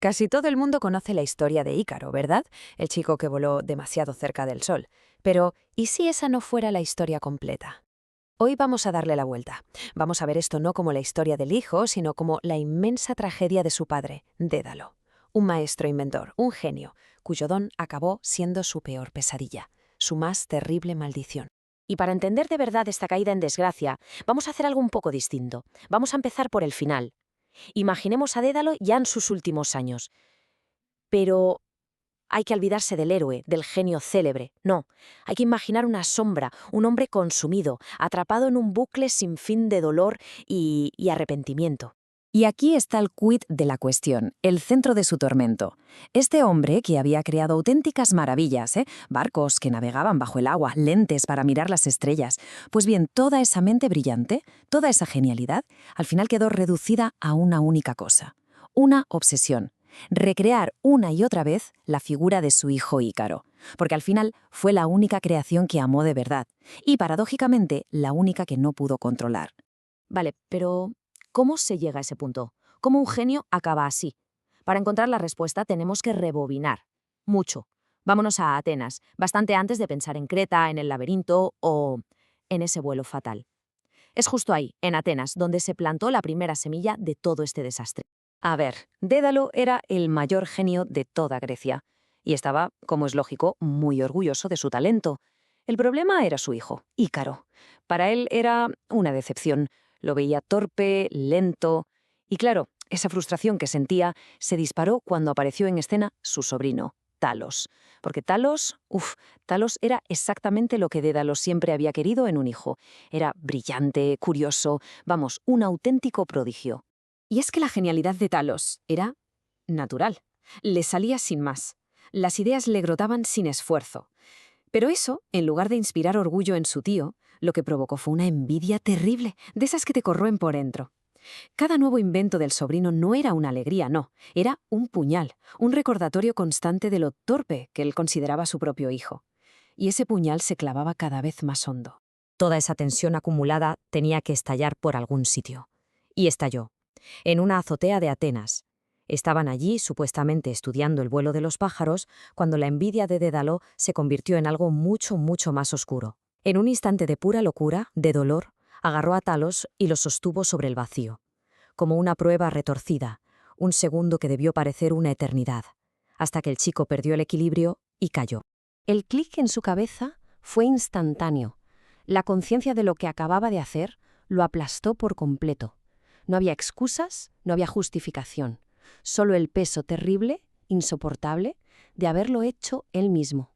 Casi todo el mundo conoce la historia de Ícaro, ¿verdad? El chico que voló demasiado cerca del Sol. Pero, ¿y si esa no fuera la historia completa? Hoy vamos a darle la vuelta. Vamos a ver esto no como la historia del hijo, sino como la inmensa tragedia de su padre, Dédalo. Un maestro inventor, un genio, cuyo don acabó siendo su peor pesadilla, su más terrible maldición. Y para entender de verdad esta caída en desgracia, vamos a hacer algo un poco distinto. Vamos a empezar por el final. Imaginemos a Dédalo ya en sus últimos años. Pero hay que olvidarse del héroe, del genio célebre. No, hay que imaginar una sombra, un hombre consumido, atrapado en un bucle sin fin de dolor y arrepentimiento. Y aquí está el quid de la cuestión, el centro de su tormento. Este hombre que había creado auténticas maravillas, barcos que navegaban bajo el agua, lentes para mirar las estrellas, pues bien, toda esa mente brillante, toda esa genialidad, al final quedó reducida a una única cosa, una obsesión: recrear una y otra vez la figura de su hijo Ícaro, porque al final fue la única creación que amó de verdad y, paradójicamente, la única que no pudo controlar. Vale, pero ¿cómo se llega a ese punto? ¿Cómo un genio acaba así? Para encontrar la respuesta tenemos que rebobinar. Mucho. Vámonos a Atenas, bastante antes de pensar en Creta, en el laberinto o en ese vuelo fatal. Es justo ahí, en Atenas, donde se plantó la primera semilla de todo este desastre. A ver, Dédalo era el mayor genio de toda Grecia, y estaba, como es lógico, muy orgulloso de su talento. El problema era su hijo, Ícaro. Para él era una decepción. Lo veía torpe, lento, y claro, esa frustración que sentía se disparó cuando apareció en escena su sobrino, Talos. Porque Talos era exactamente lo que Dédalo siempre había querido en un hijo. Era brillante, curioso, vamos, un auténtico prodigio. Y es que la genialidad de Talos era natural. Le salía sin más. Las ideas le brotaban sin esfuerzo. Pero eso, en lugar de inspirar orgullo en su tío, lo que provocó fue una envidia terrible, de esas que te corroen por dentro. Cada nuevo invento del sobrino no era una alegría, no, era un puñal, un recordatorio constante de lo torpe que él consideraba su propio hijo. Y ese puñal se clavaba cada vez más hondo. Toda esa tensión acumulada tenía que estallar por algún sitio. Y estalló. En una azotea de Atenas. Estaban allí, supuestamente estudiando el vuelo de los pájaros, cuando la envidia de Dédalo se convirtió en algo mucho, mucho más oscuro. En un instante de pura locura, de dolor, agarró a Talos y lo sostuvo sobre el vacío. Como una prueba retorcida, un segundo que debió parecer una eternidad, hasta que el chico perdió el equilibrio y cayó. El clic en su cabeza fue instantáneo. La conciencia de lo que acababa de hacer lo aplastó por completo. No había excusas, no había justificación. Solo el peso terrible, insoportable, de haberlo hecho él mismo.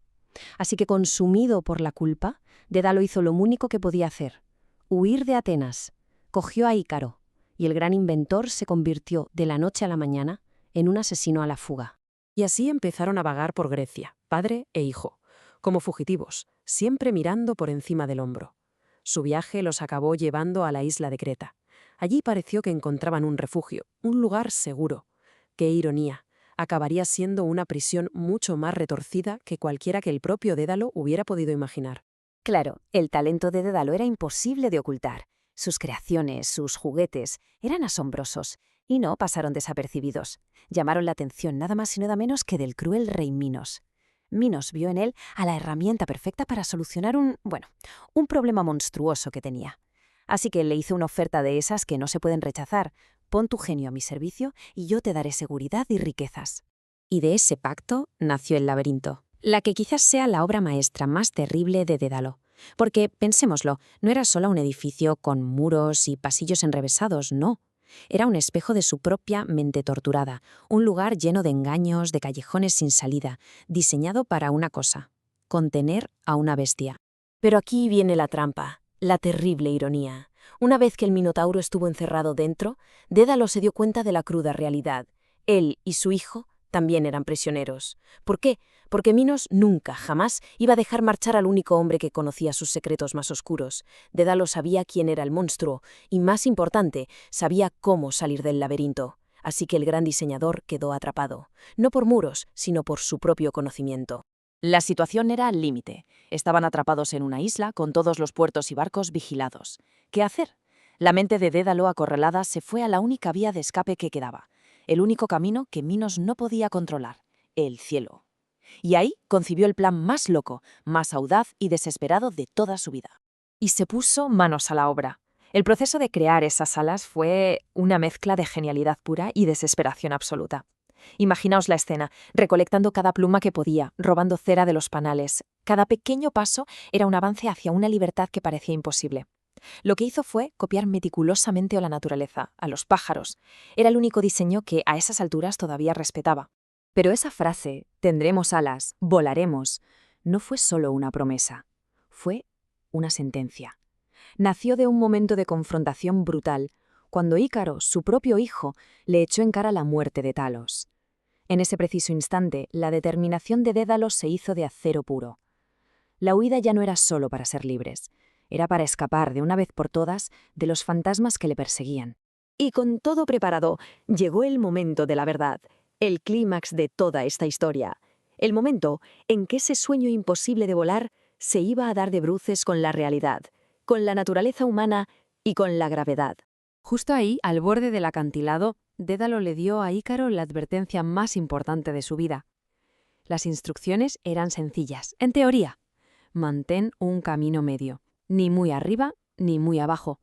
Así que, consumido por la culpa, Dédalo hizo lo único que podía hacer: huir de Atenas. Cogió a Ícaro, y el gran inventor se convirtió, de la noche a la mañana, en un asesino a la fuga. Y así empezaron a vagar por Grecia, padre e hijo, como fugitivos, siempre mirando por encima del hombro. Su viaje los acabó llevando a la isla de Creta. Allí pareció que encontraban un refugio, un lugar seguro. ¡Qué ironía! Acabaría siendo una prisión mucho más retorcida que cualquiera que el propio Dédalo hubiera podido imaginar. Claro, el talento de Dédalo era imposible de ocultar. Sus creaciones, sus juguetes, eran asombrosos y no pasaron desapercibidos. Llamaron la atención nada más y nada menos que del cruel rey Minos. Minos vio en él a la herramienta perfecta para solucionar un problema monstruoso que tenía. Así que le hizo una oferta de esas que no se pueden rechazar: pon tu genio a mi servicio y yo te daré seguridad y riquezas. Y de ese pacto nació el laberinto, la que quizás sea la obra maestra más terrible de Dédalo. Porque, pensémoslo, no era solo un edificio con muros y pasillos enrevesados, no. Era un espejo de su propia mente torturada, un lugar lleno de engaños, de callejones sin salida, diseñado para una cosa: contener a una bestia. Pero aquí viene la trampa, la terrible ironía. Una vez que el Minotauro estuvo encerrado dentro, Dédalo se dio cuenta de la cruda realidad. Él y su hijo también eran prisioneros. ¿Por qué? Porque Minos nunca, jamás, iba a dejar marchar al único hombre que conocía sus secretos más oscuros. Dédalo sabía quién era el monstruo y, más importante, sabía cómo salir del laberinto. Así que el gran diseñador quedó atrapado, no por muros, sino por su propio conocimiento. La situación era al límite. Estaban atrapados en una isla con todos los puertos y barcos vigilados. ¿Qué hacer? La mente de Dédalo, acorralada, se fue a la única vía de escape que quedaba: el único camino que Minos no podía controlar, el cielo. Y ahí concibió el plan más loco, más audaz y desesperado de toda su vida. Y se puso manos a la obra. El proceso de crear esas alas fue una mezcla de genialidad pura y desesperación absoluta. Imaginaos la escena, recolectando cada pluma que podía, robando cera de los panales. Cada pequeño paso era un avance hacia una libertad que parecía imposible. Lo que hizo fue copiar meticulosamente a la naturaleza, a los pájaros. Era el único diseño que a esas alturas todavía respetaba. Pero esa frase, tendremos alas, volaremos, no fue solo una promesa, fue una sentencia. Nació de un momento de confrontación brutal, cuando Ícaro, su propio hijo, le echó en cara la muerte de Talos. En ese preciso instante, la determinación de Dédalo se hizo de acero puro. La huida ya no era solo para ser libres, era para escapar de una vez por todas de los fantasmas que le perseguían. Y con todo preparado, llegó el momento de la verdad, el clímax de toda esta historia. El momento en que ese sueño imposible de volar se iba a dar de bruces con la realidad, con la naturaleza humana y con la gravedad. Justo ahí, al borde del acantilado, Dédalo le dio a Ícaro la advertencia más importante de su vida. Las instrucciones eran sencillas, en teoría. Mantén un camino medio, ni muy arriba ni muy abajo.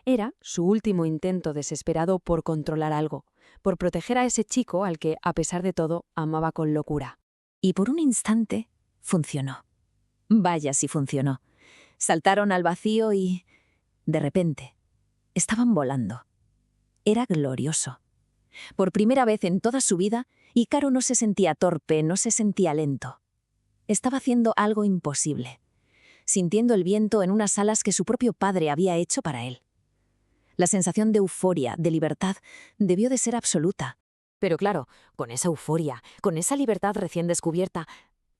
Era su último intento desesperado por controlar algo, por proteger a ese chico al que, a pesar de todo, amaba con locura. Y por un instante, funcionó. Vaya si funcionó. Saltaron al vacío y, de repente, estaban volando. Era glorioso. Por primera vez en toda su vida, Ícaro no se sentía torpe, no se sentía lento. Estaba haciendo algo imposible, sintiendo el viento en unas alas que su propio padre había hecho para él. La sensación de euforia, de libertad, debió de ser absoluta. Pero claro, con esa euforia, con esa libertad recién descubierta,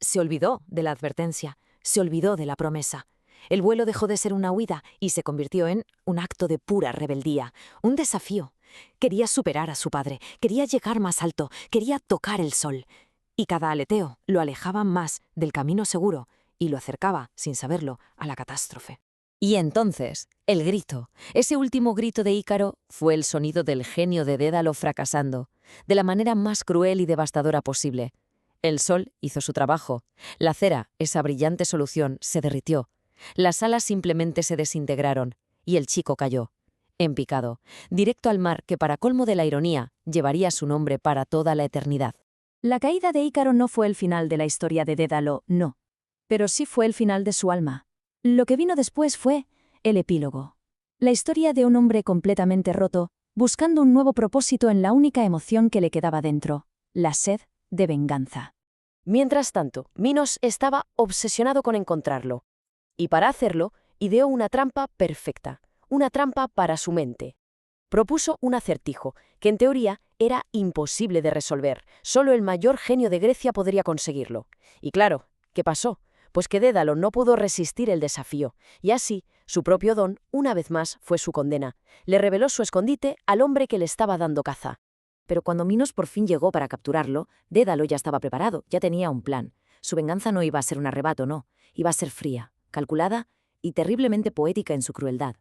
se olvidó de la advertencia, se olvidó de la promesa. El vuelo dejó de ser una huida y se convirtió en un acto de pura rebeldía, un desafío. Quería superar a su padre, quería llegar más alto, quería tocar el sol. Y cada aleteo lo alejaba más del camino seguro y lo acercaba, sin saberlo, a la catástrofe. Y entonces, el grito, ese último grito de Ícaro, fue el sonido del genio de Dédalo fracasando, de la manera más cruel y devastadora posible. El sol hizo su trabajo. La cera, esa brillante solución, se derritió. Las alas simplemente se desintegraron, y el chico cayó, en picado, directo al mar que, para colmo de la ironía, llevaría su nombre para toda la eternidad. La caída de Ícaro no fue el final de la historia de Dédalo, no. Pero sí fue el final de su alma. Lo que vino después fue el epílogo. La historia de un hombre completamente roto, buscando un nuevo propósito en la única emoción que le quedaba dentro, la sed de venganza. Mientras tanto, Minos estaba obsesionado con encontrarlo. Y para hacerlo, ideó una trampa perfecta, una trampa para su mente. Propuso un acertijo, que en teoría era imposible de resolver. Solo el mayor genio de Grecia podría conseguirlo. Y claro, ¿qué pasó? Pues que Dédalo no pudo resistir el desafío, y así, su propio don, una vez más, fue su condena. Le reveló su escondite al hombre que le estaba dando caza. Pero cuando Minos por fin llegó para capturarlo, Dédalo ya estaba preparado, ya tenía un plan. Su venganza no iba a ser un arrebato, no. Iba a ser fría, calculada y terriblemente poética en su crueldad.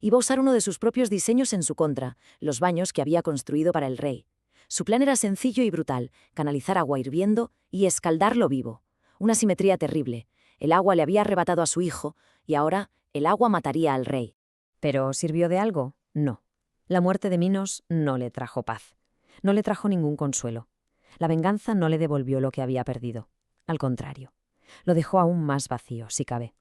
Iba a usar uno de sus propios diseños en su contra, los baños que había construido para el rey. Su plan era sencillo y brutal, canalizar agua hirviendo y escaldarlo vivo. Una simetría terrible. El agua le había arrebatado a su hijo, y ahora el agua mataría al rey. ¿Pero sirvió de algo? No. La muerte de Minos no le trajo paz. No le trajo ningún consuelo. La venganza no le devolvió lo que había perdido. Al contrario, lo dejó aún más vacío, si cabe.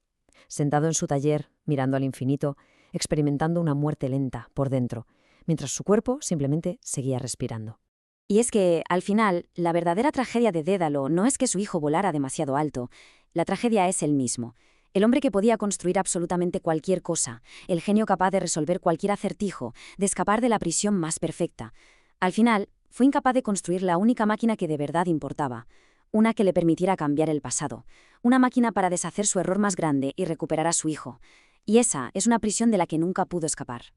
Sentado en su taller, mirando al infinito, experimentando una muerte lenta por dentro, mientras su cuerpo simplemente seguía respirando. Y es que, al final, la verdadera tragedia de Dédalo no es que su hijo volara demasiado alto. La tragedia es él mismo. El hombre que podía construir absolutamente cualquier cosa, el genio capaz de resolver cualquier acertijo, de escapar de la prisión más perfecta. Al final, fue incapaz de construir la única máquina que de verdad importaba. Una que le permitiera cambiar el pasado. Una máquina para deshacer su error más grande y recuperar a su hijo. Y esa es una prisión de la que nunca pudo escapar.